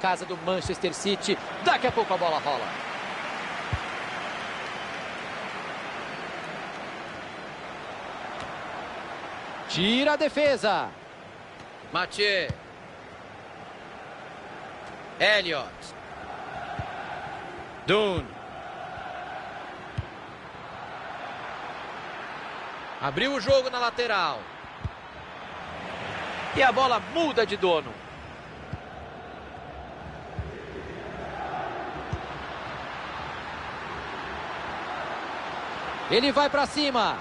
Casa do Manchester City. Daqui a pouco a bola rola. Tira a defesa. Mathieu. Elliot. Dune. Abriu o jogo na lateral. E a bola muda de dono. Ele vai para cima.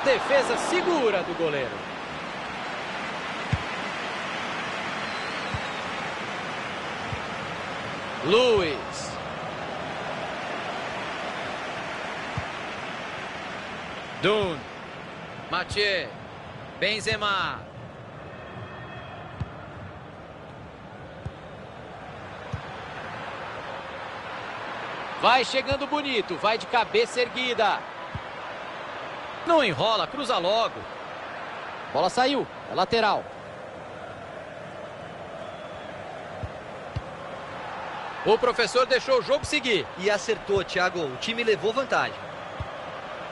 Defesa segura do goleiro. Luiz. Dune. Mathieu. Benzema. Vai chegando bonito, vai de cabeça erguida. Não enrola, cruza logo. Bola saiu, é lateral. O professor deixou o jogo seguir. E acertou, Thiago. O time levou vantagem.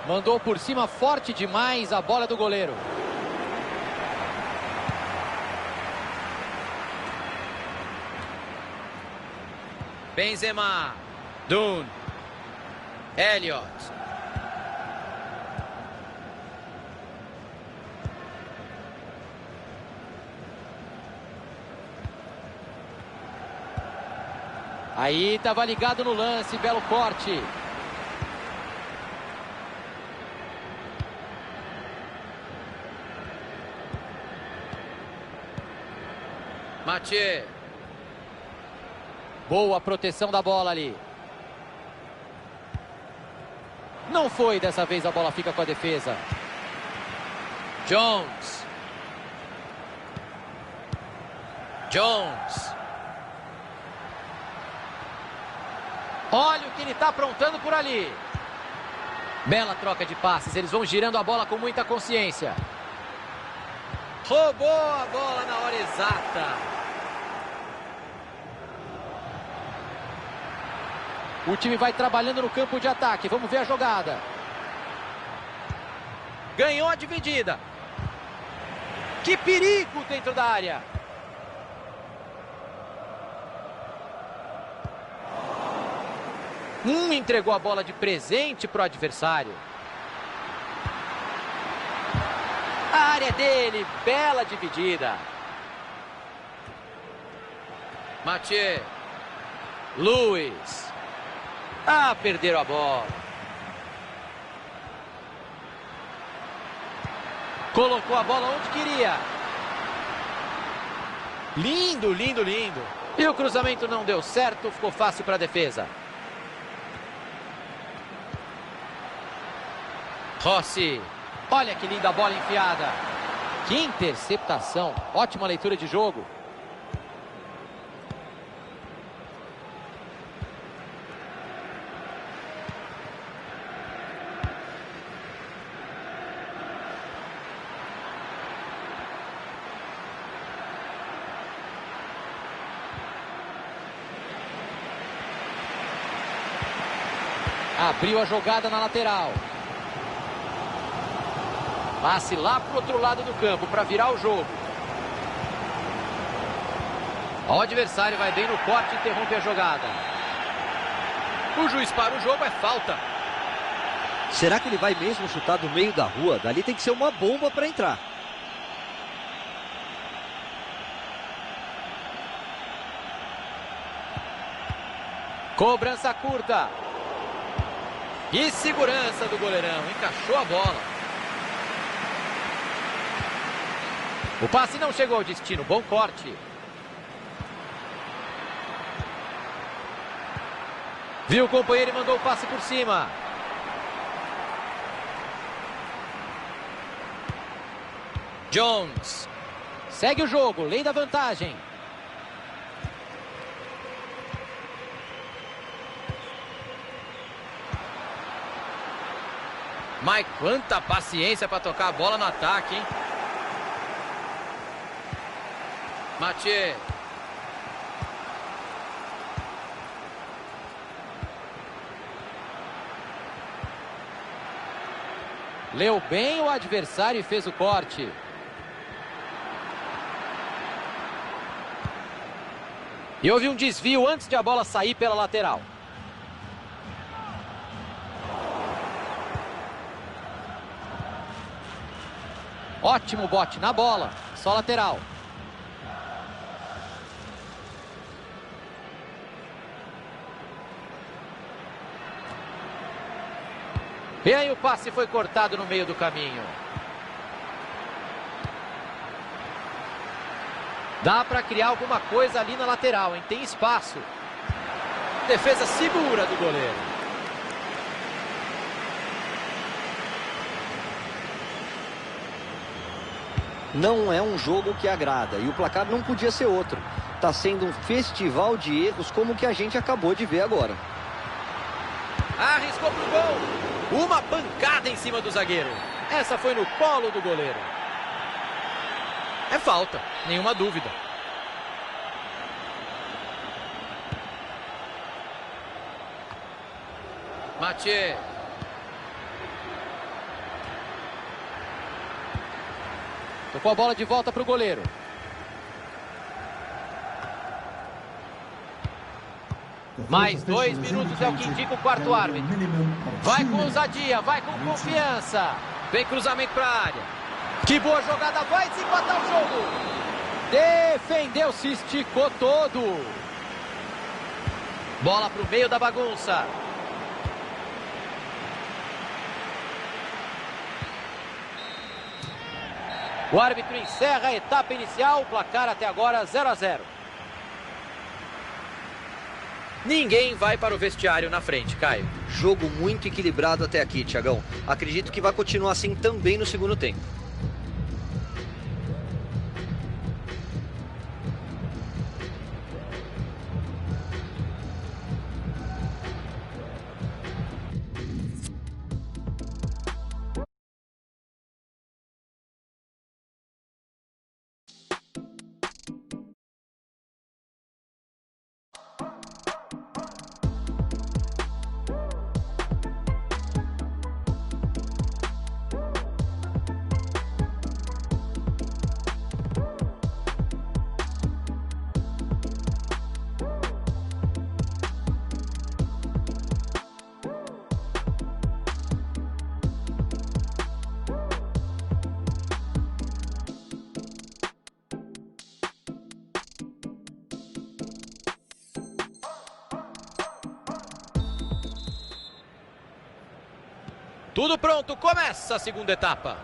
Mandou por cima forte demais a bola do goleiro. Benzema. Dune. Elliot. Aí estava ligado no lance, belo corte. Mathieu. Boa proteção da bola ali. Não foi dessa vez, a bola fica com a defesa. Jones. Jones. Olha o que ele está aprontando por ali. Bela troca de passes, eles vão girando a bola com muita consciência. Roubou a bola na hora exata. O time vai trabalhando no campo de ataque. Vamos ver a jogada. Ganhou a dividida. Que perigo dentro da área. Entregou a bola de presente para o adversário. A área dele, bela dividida. Mathieu. Luiz. Perderam a bola. Colocou a bola onde queria. Lindo, lindo, lindo. E o cruzamento não deu certo, ficou fácil para a defesa. Rossi. Olha que linda bola enfiada. Que interceptação. Ótima leitura de jogo. Abriu a jogada na lateral. Passe lá para o outro lado do campo para virar o jogo. O adversário vai bem no corte e interrompe a jogada. O juiz para o jogo, é falta. Será que ele vai mesmo chutar do meio da rua? Dali tem que ser uma bomba para entrar. Cobrança curta. E segurança do goleirão. Encaixou a bola. O passe não chegou ao destino. Bom corte. Viu o companheiro e mandou o passe por cima. Jones. Segue o jogo. Lei da vantagem. Mas quanta paciência para tocar a bola no ataque, hein? Mathieu. Leu bem o adversário e fez o corte. E houve um desvio antes de a bola sair pela lateral. Ótimo bote na bola, só lateral. E aí o passe foi cortado no meio do caminho. Dá para criar alguma coisa ali na lateral, hein? Tem espaço. Defesa segura do goleiro. Não é um jogo que agrada e o placar não podia ser outro. Tá sendo um festival de erros como o que a gente acabou de ver agora. Arriscou pro gol. Uma pancada em cima do zagueiro. Essa foi no colo do goleiro. É falta, nenhuma dúvida. Mathieu. Tocou a bola de volta para o goleiro. Mais 2 minutos é o que indica o quarto árbitro. Vai com ousadia, vai com confiança. Vem cruzamento para a área. Que boa jogada, vai desempatar o jogo. Defendeu, se esticou todo. Bola para o meio da bagunça. O árbitro encerra a etapa inicial, o placar até agora 0 a 0. Ninguém vai para o vestiário na frente, Caio. Jogo muito equilibrado até aqui, Thiagão. Acredito que vai continuar assim também no segundo tempo. Tudo pronto, começa a segunda etapa.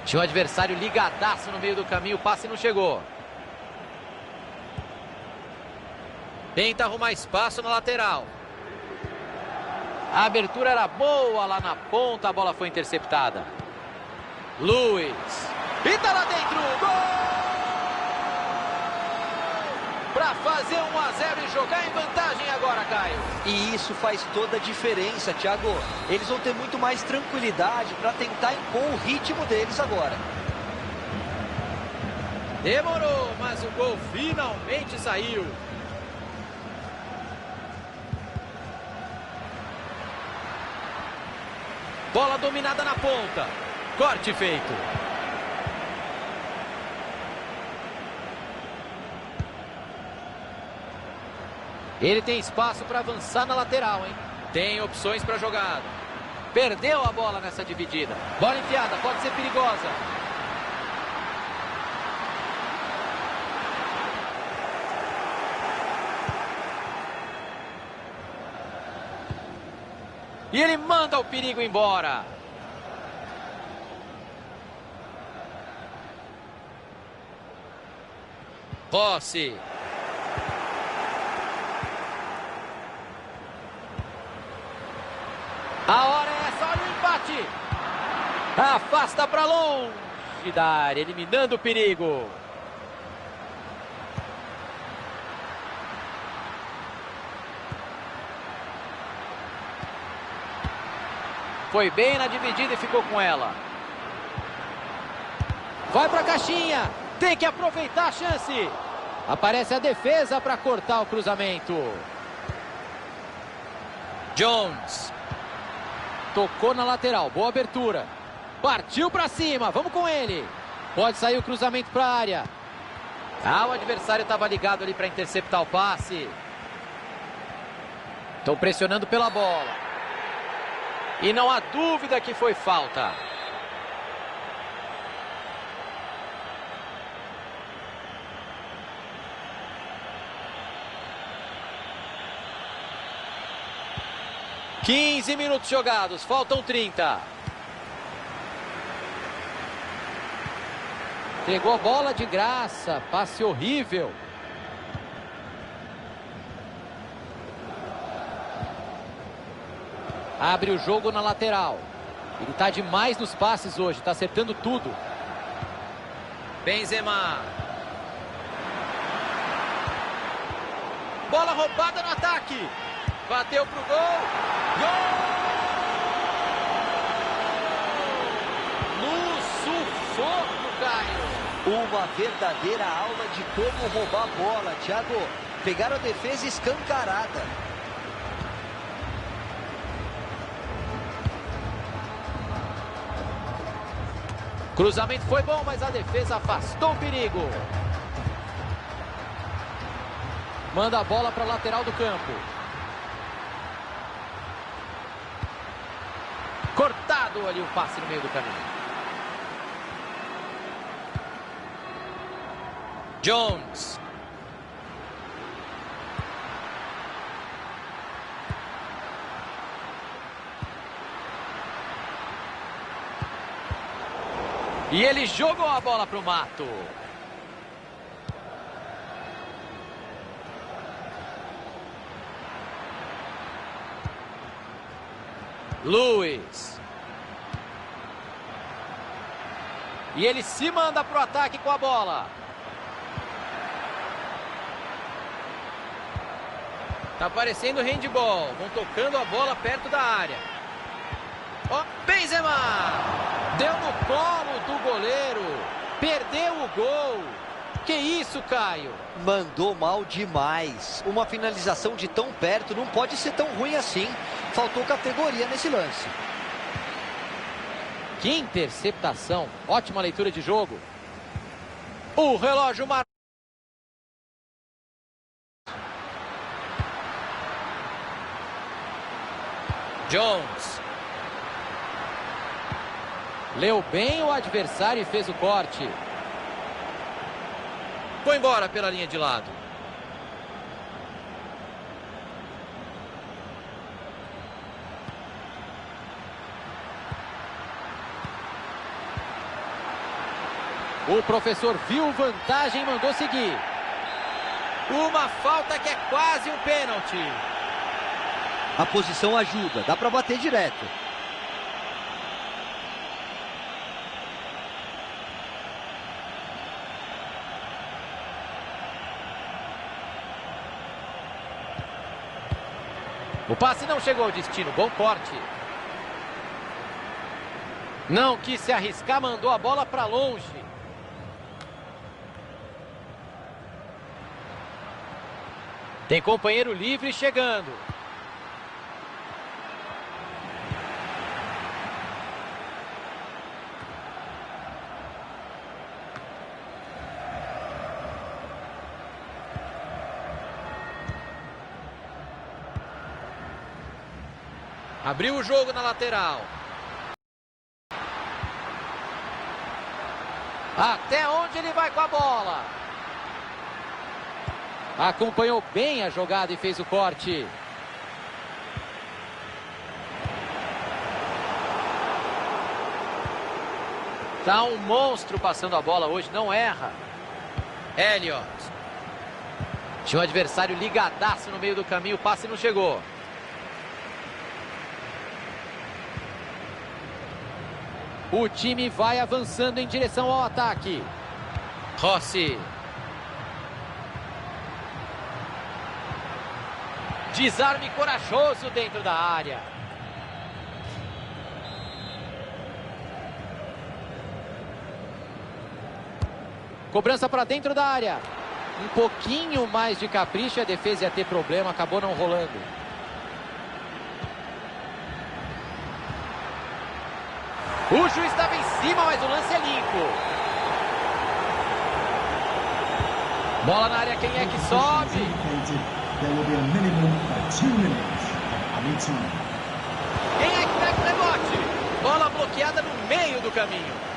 Tinha um adversário ligadaço no meio do caminho, o passe não chegou. Tenta arrumar espaço na lateral. A abertura era boa lá na ponta, a bola foi interceptada. Luiz. E tá lá dentro, gol! Para fazer 1 a 0 e jogar em vantagem agora, Caio. E isso faz toda a diferença, Thiago. Eles vão ter muito mais tranquilidade para tentar impor o ritmo deles agora. Demorou, mas o gol finalmente saiu. Bola dominada na ponta. Corte feito. Ele tem espaço para avançar na lateral, hein? Tem opções para jogada. Perdeu a bola nessa dividida. Bola enfiada, pode ser perigosa. E ele manda o perigo embora. Rossi. A hora é essa, olha o empate. Afasta para longe da área, eliminando o perigo. Foi bem na dividida e ficou com ela. Vai para a caixinha. Tem que aproveitar a chance. Aparece a defesa para cortar o cruzamento. Jones. Tocou na lateral. Boa abertura. Partiu para cima. Vamos com ele. Pode sair o cruzamento para a área. O adversário estava ligado ali para interceptar o passe. Estão pressionando pela bola. E não há dúvida que foi falta. (15 minutos jogados, faltam 30. Entregou a bola de graça, passe horrível. Abre o jogo na lateral. Ele está demais nos passes hoje, está acertando tudo. Benzema. Bola roubada no ataque. Bateu pro gol. Gol! No sufoco, Caio. Uma verdadeira aula de como roubar a bola, Thiago. Pegaram a defesa escancarada. Cruzamento foi bom, mas a defesa afastou o perigo. Manda a bola para a lateral do campo. Cortado ali o passe no meio do caminho. Jones. E ele jogou a bola para o mato. Luiz. E ele se manda para o ataque com a bola. Tá parecendo handball. Vão tocando a bola perto da área. Ó, Benzema! Deu no colo do goleiro. Perdeu o gol. Que isso, Caio? Mandou mal demais. Uma finalização de tão perto não pode ser tão ruim assim. Faltou categoria nesse lance. Que interceptação. Ótima leitura de jogo. O relógio marca. Jones. Leu bem o adversário e fez o corte. Foi embora pela linha de lado. O professor viu vantagem e mandou seguir. Uma falta que é quase um pênalti. A posição ajuda, dá para bater direto. O passe não chegou ao destino, bom corte. Não quis se arriscar, mandou a bola para longe. Tem companheiro livre chegando. Abriu o jogo na lateral. Até onde ele vai com a bola? Acompanhou bem a jogada e fez o corte. Tá um monstro passando a bola hoje, não erra. Elliot. Tinha um adversário ligadaço no meio do caminho, o passe não chegou. O time vai avançando em direção ao ataque. Rossi. Desarme corajoso dentro da área. Cobrança para dentro da área. Um pouquinho mais de capricho, a defesa ia ter problema, acabou não rolando. O juiz estava em cima, mas o lance é limpo. Bola na área, quem é que sobe? Quem é que pega o rebote? Bola bloqueada no meio do caminho.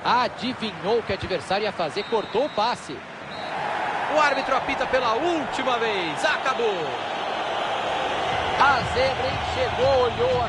Adivinhou o que o adversário ia fazer, cortou o passe. O árbitro apita pela última vez. Acabou. A zebra chegou, olhou.